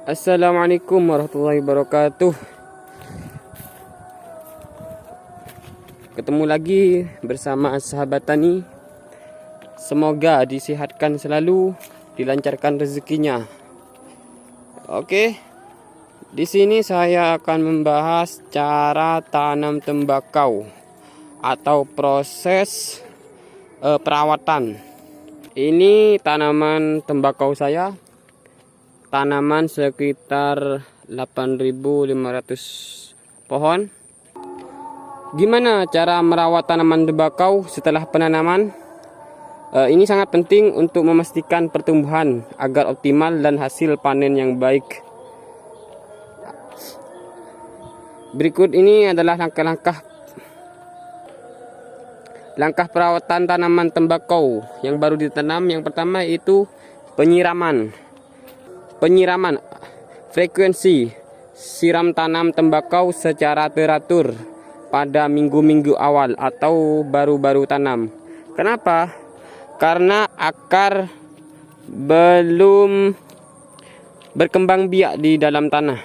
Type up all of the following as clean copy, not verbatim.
Assalamualaikum warahmatullahi wabarakatuh. Ketemu lagi bersama sahabat tani. Semoga disehatkan selalu, dilancarkan rezekinya. Oke. Di sini saya akan membahas cara tanam tembakau atau proses perawatan. Ini tanaman tembakau saya. Tanaman sekitar 8.500 pohon. Gimana cara merawat tanaman tembakau setelah penanaman? Ini sangat penting untuk memastikan pertumbuhan agar optimal dan hasil panen yang baik. Berikut ini adalah langkah perawatan tanaman tembakau yang baru ditanam. Yang pertama yaitu penyiraman. Frekuensi siram tanam tembakau secara teratur pada minggu-minggu awal atau baru-baru tanam. Kenapa? Karena akar belum berkembang biak di dalam tanah.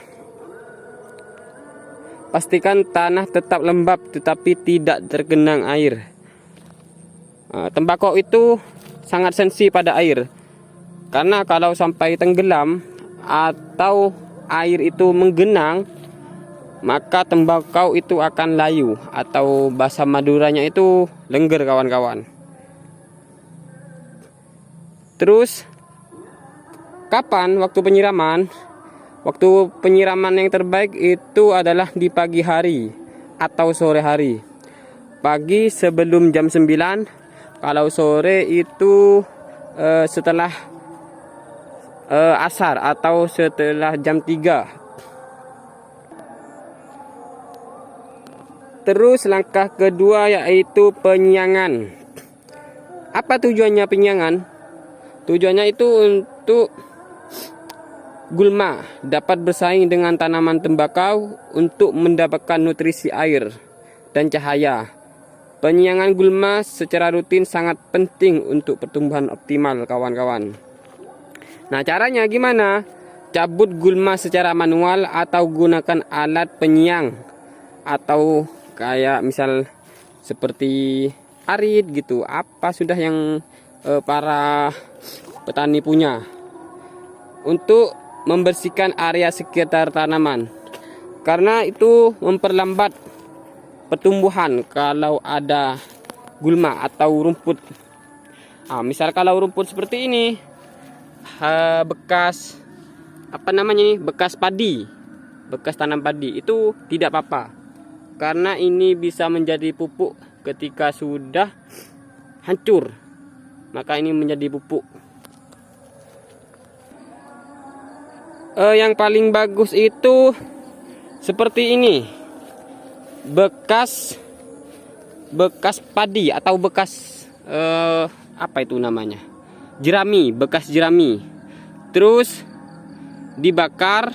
Pastikan tanah tetap lembab tetapi tidak tergenang air. Tembakau itu sangat sensitif pada air. Karena kalau sampai tenggelam atau air itu menggenang, maka tembakau itu akan layu atau bahasa Maduranya itu lengger, kawan-kawan. Terus kapan waktu penyiraman? Waktu penyiraman yang terbaik itu adalah di pagi hari atau sore hari. Pagi sebelum jam 9, kalau sore itu setelah asar atau setelah jam 3. Terus langkah kedua yaitu penyiangan. Apa tujuannya penyiangan? Tujuannya itu untuk gulma dapat bersaing dengan tanaman tembakau untuk mendapatkan nutrisi air dan cahaya. Penyiangan gulma secara rutin sangat penting untuk pertumbuhan optimal, kawan-kawan. Nah, caranya gimana? Cabut gulma secara manual atau gunakan alat penyiang, atau kayak misal seperti arit gitu. Apa sudah yang para petani punya untuk membersihkan area sekitar tanaman. Karena itu memperlambat pertumbuhan kalau ada gulma atau rumput. Misal kalau rumput seperti ini, bekas padi, bekas tanam padi, itu tidak apa-apa karena ini bisa menjadi pupuk ketika sudah hancur, maka ini menjadi pupuk. Yang paling bagus itu seperti ini, bekas padi atau bekas apa itu namanya, bekas jerami, terus dibakar,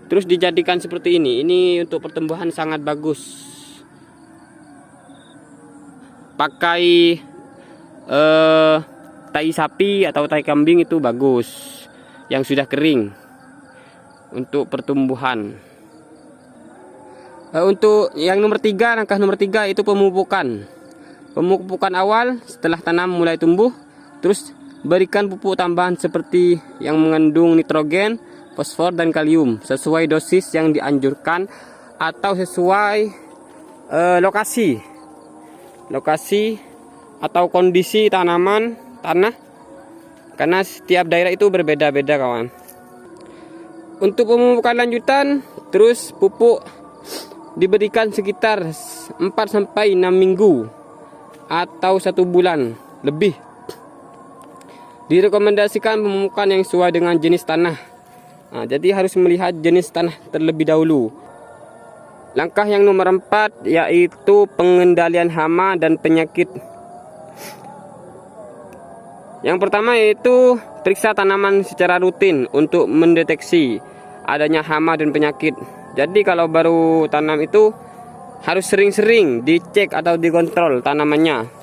terus dijadikan seperti ini. Ini untuk pertumbuhan sangat bagus. Pakai tai sapi atau tai kambing itu bagus, yang sudah kering untuk pertumbuhan. Untuk yang langkah nomor 3 itu pemupukan awal setelah tanam mulai tumbuh. Terus berikan pupuk tambahan seperti yang mengandung nitrogen, fosfor, dan kalium sesuai dosis yang dianjurkan atau sesuai lokasi atau kondisi tanah, karena setiap daerah itu berbeda-beda, kawan. Untuk pemupukan lanjutan, terus pupuk diberikan sekitar 4-6 minggu atau 1 bulan lebih. Direkomendasikan pemupukan yang sesuai dengan jenis tanah. Jadi harus melihat jenis tanah terlebih dahulu. Langkah yang nomor 4 yaitu pengendalian hama dan penyakit. Yang pertama yaitu periksa tanaman secara rutin untuk mendeteksi adanya hama dan penyakit. Jadi kalau baru tanam itu harus sering-sering dicek atau dikontrol tanamannya.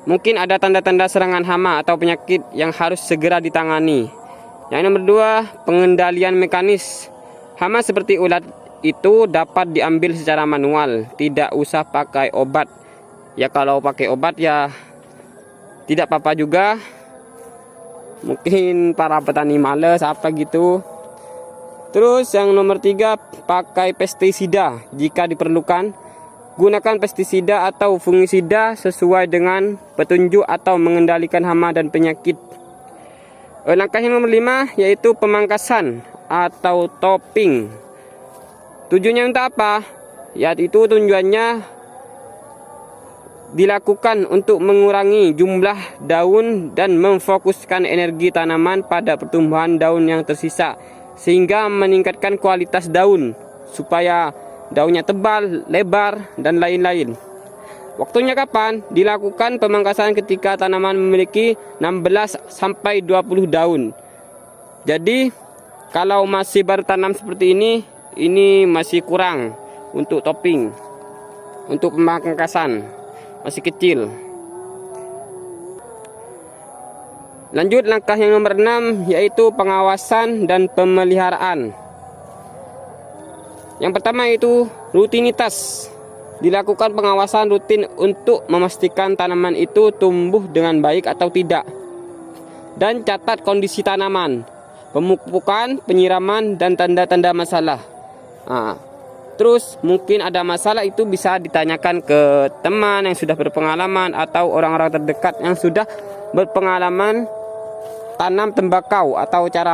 Mungkin ada tanda-tanda serangan hama atau penyakit yang harus segera ditangani. Yang nomor 2, pengendalian mekanis. Hama seperti ulat itu dapat diambil secara manual, tidak usah pakai obat. Ya kalau pakai obat ya tidak apa-apa juga. Mungkin para petani males apa gitu. Terus yang nomor 3, pakai pestisida jika diperlukan. Gunakan pestisida atau fungisida sesuai dengan petunjuk atau mengendalikan hama dan penyakit. Langkah yang nomor 5 yaitu pemangkasan atau topping. Tujuannya untuk apa? Yaitu tujuannya dilakukan untuk mengurangi jumlah daun dan memfokuskan energi tanaman pada pertumbuhan daun yang tersisa, sehingga meningkatkan kualitas daun supaya daunnya tebal, lebar, dan lain-lain. Waktunya kapan? Dilakukan pemangkasan ketika tanaman memiliki 16 sampai 20 daun. Jadi kalau masih baru tanam seperti ini masih kurang untuk topping, untuk pemangkasan, masih kecil. Lanjut langkah yang nomor 6 yaitu pengawasan dan pemeliharaan. Yang pertama yaitu rutinitas. Dilakukan pengawasan rutin untuk memastikan tanaman itu tumbuh dengan baik atau tidak. Dan catat kondisi tanaman, pemupukan, penyiraman, dan tanda-tanda masalah. Terus mungkin ada masalah itu bisa ditanyakan ke teman yang sudah berpengalaman atau orang-orang terdekat yang sudah berpengalaman tanam tembakau atau cara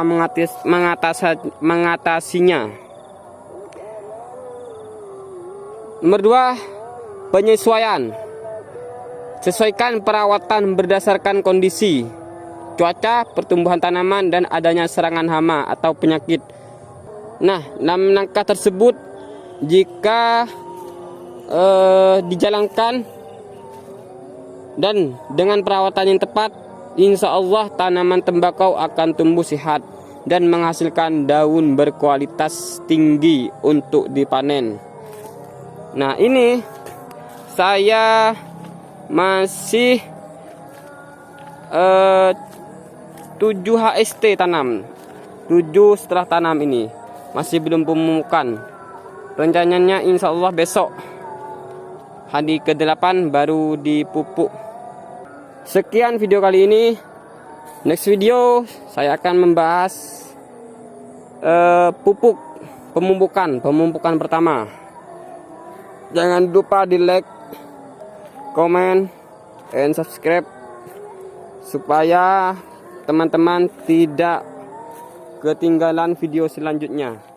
mengatasinya. Nomor 2, penyesuaian. Sesuaikan perawatan berdasarkan kondisi cuaca, pertumbuhan tanaman, dan adanya serangan hama atau penyakit. Nah, dalam langkah tersebut jika dijalankan dan dengan perawatan yang tepat, insya Allah tanaman tembakau akan tumbuh sehat dan menghasilkan daun berkualitas tinggi untuk dipanen. Nah, ini saya masih 7 HST tanam, 7 setelah tanam ini masih belum pemupukan. Rencananya insya Allah besok hari ke-8 baru dipupuk. Sekian video kali ini. Next video saya akan membahas pemupukan pertama. Jangan lupa di like, comment, and subscribe supaya teman-teman tidak ketinggalan video selanjutnya.